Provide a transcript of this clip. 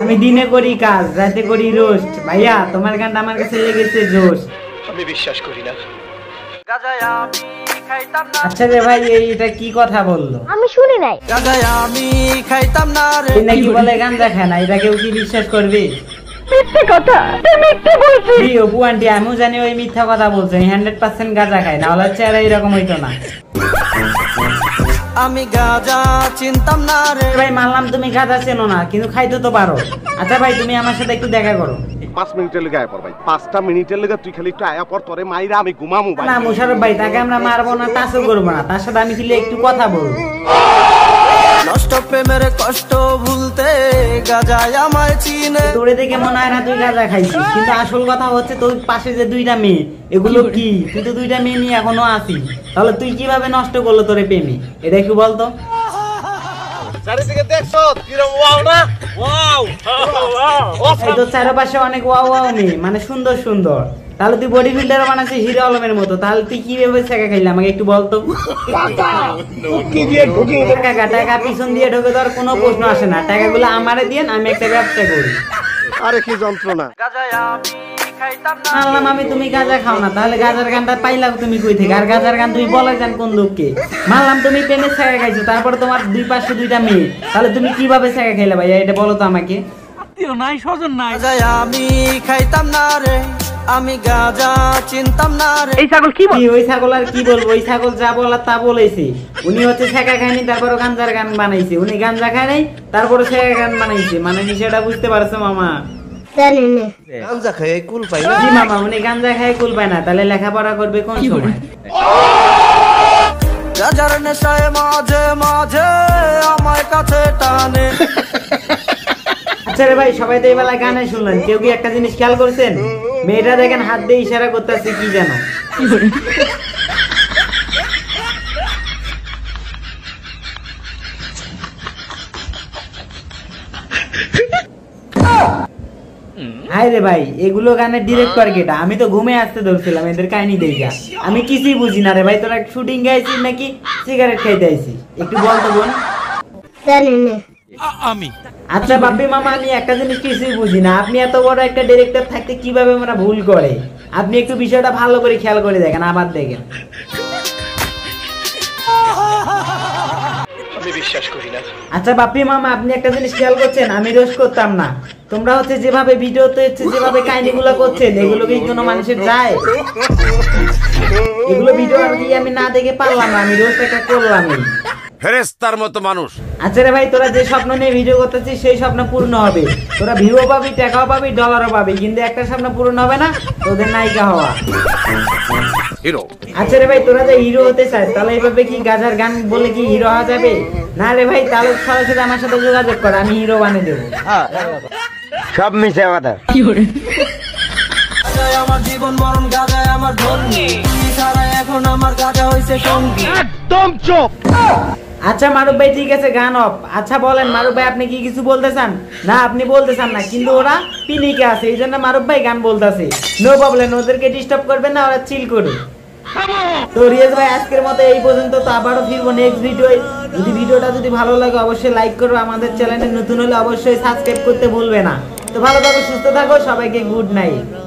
আমি দিনে করি কাজ, রাতে করি রোস্ট। ভাইয়া তোমার গানটা আমার কাছে লেগেছে জোশ। আমি বিশ্বাস করি না। আচ্ছা রে ভাই, এইটা কি কথা বললো? আমি শুনি নাই। আমি খাইতাম না রে। এই নাকি বলে গাঁজা খায় না, এটা কেউ কি বিশ্বাস করবে? মিথ্যে কথা, তুই মিথ্যে বলছিস। জি অপু আন্টি, আমিও জানি ওই মিথ্যা কথা বলছে, 100% গাঁজা খায় না, ওলার চেহারা এরকম হইতো না। আমি গাঁজা চিনতাম না রে। ভাই মানলাম তুমি গাঁজা চেনো না, কিন্তু খাইতে তো পারো। আচ্ছা ভাই, তুমি আমার সাথে একটু দেখা করো। 5 মিনিটের লেগে আয়া পর ভাই, 5টা মিনিটের লেগে তুই খালি একটু আয়া পর, তোরে মাইরা আমি ঘুমামু ভাই। না মুশারফ ভাই, তাকে আমরা মারবো না, টাচও করবো না, তার সাথে আমি ছিল একটু কথা বলবো। নষ্ট প্রেমের কষ্ট ভুলতে গাঁজায় আমায় চিনে। তোরে দেখে মনে হয় না তুই গাঁজা খাইছিস, কিন্তু আসল কথা হচ্ছে তোর পাশে যে 2টা মেয়ে, এগুলো কি? তুই তো 2টা মেয়ে নিয়ে এখনো আছিস, তাহলে তুই কিভাবে নষ্ট করলো তোরে প্রেমী? এটা একটু বলতো। চারিদিকে দেখছো কিরকম ওয়াও না? ওয়াও এই তো চারপাশে অনেক ওয়াও ওয়াও মেয়ে, মানে সুন্দর সুন্দর। তাহলে তুই বডি বিল্ডার বানাচ্ছিস হিরো আলমের মতো, তাহলে তুই কিভাবে ছেঁকা খাইলি আমাকে একটু বলতো। টাকা পিছন দিয়ে ঢোকে তোর কোনো প্রশ্ন আসে না, টাকাগুলো আমারে দিয়ে আমি একটা ব্যবসা করি। আরে কি যন্ত্রণা। মানলাম আমি তুমি গাঁজা খাও না, তাহলে গাঁজার গানটা পাইলাম তুমি কই থেকে? আর গাঁজার গান তুমি বলে যান কোন দুঃখে? মানলাম তুমি পেনের ছেঁকা খাইছো, তারপরে তোমার 2 পাশে 2টা মেয়ে, তাহলে তুমি কিভাবে ছেঁকা খাইলে ভাইয়া? এটা বলো তো আমাকে। নাই স্বজন নাই। আমি খাইতাম না রে, আমি গাঁজা চিনতাম না রে। এই ছাগল কি বল? ওই ছাগল আর কি বলবো? ওই ছাগল যা বলার তা বলেছে। উনি হচ্ছে ছেঁকা খায়নি, তারপরে গাঞ্জার গান বানাইছে। উনি গাঞ্জা খায় নাই, তারপরে ছেঁকা গান বানাইছে। মানে বিষয়টা বুঝতে পারছো মামা? গাঁজা খাই কুল পাই না। জি মামা, উনি গাঞ্জা খায় কুল পায় না, তাহলে লেখাপড়া করবে কোন সময়? গাঁজার নেশায় মাঝে মাঝে আমার কাছে টানে। আচ্ছা রে ভাই, সবাই তো এই বেলায় গানে শুনলেন, কেউ কি একটা জিনিস খেয়াল করছেন? মেয়েটা দেখেন হাত দিয়ে ইশারা করতেছে, কি জানো? হাই রে ভাই, এগুলো গানের ডিরেক্টর কেটা? আমি তো ঘুমে আসতে ধরছিলাম এদের কাহিনী দেখা, আমি কিছুই বুঝি না রে ভাই। তোরা শুটিং গাইছিস নাকি সিগারেট খাইতে আইছিস? একটু বলতো বোন। আমি আচ্ছা বাপি মামা, আমি একটা জিনিস কিছুই বুঝি না, আপনি এত বড় একটা ডিরেক্টর থাকতে কিভাবে আমরা ভুল করে? আপনি একটু বিষয়টা ভালো করে খেয়াল করে দেখেন, আবার দেখেন। আমি বিশ্বাস করি না। আচ্ছা বাপি মামা, আপনি একটা জিনিস খেয়াল করছেন? আমি রোজ করতাম না, তোমরা হচ্ছে যেভাবে ভিডিওতে হচ্ছে যেভাবে কাহিনীগুলো করছেন, এগুলো কি কোনো মানুষের যায়? এগুলো ভিডিও আর কি আমি না দেখে পারলাম না, আমি রোজ একটা করলাম। ফেরেশতার মতো মানুষ। আচ্ছা রে ভাই, তোরা যে স্বপ্ন নিয়ে ভিডিও করতেছিস সেই স্বপ্ন পূর্ণ হবে। তোরা ভিউও পাবি, টাকাও পাবি, ডলারও পাবি, কিন্তু একটা স্বপ্ন পূরণ হবে না, তোদের নায়িকা হওয়া। হিরো। আচ্ছা রে ভাই, তোরা যে হিরো হতে চাস, তাহলে এইভাবে কি গাজার গান বলে কি হিরো হওয়া যাবে? না রে ভাই, তাহলে সরাসরি আমার সাথে যোগাযোগ কর, আমি হিরো বানিয়ে দেবো। সব মিশে কথা। আমার জীবন মরণ গাঁজায় আমার ধর্মী, সারা এখন আমার গাঁজা হইছে সঙ্গী। একদম চুপ। আচ্ছা মারুফ ভাই, ঠিক আছে, গান অফ। আচ্ছা বলেন মারুফ ভাই, আপনি কি কিছু বলতে চান? না আপনি বলতে চান না, কিন্তু ওরা পিনিকে আছে, এই জন্য মারুফ ভাই গান বলতেছে। নো প্রবলেম, ওদেরকে ডিস্টার্ব করবেন না, ওরা চিল করে। তো রিয়াজ ভাই, আজকের মতো এই পর্যন্ত। তো আবারও ফিরবো নেক্সট ভিডিও। যদি ভিডিওটা যদি ভালো লাগে অবশ্যই লাইক করো, আমাদের চ্যানেলে নতুন হলে অবশ্যই সাবস্ক্রাইব করতে ভুলবে না। তো ভালো থাকো, সুস্থ থাকো, সবাইকে গুড নাইট।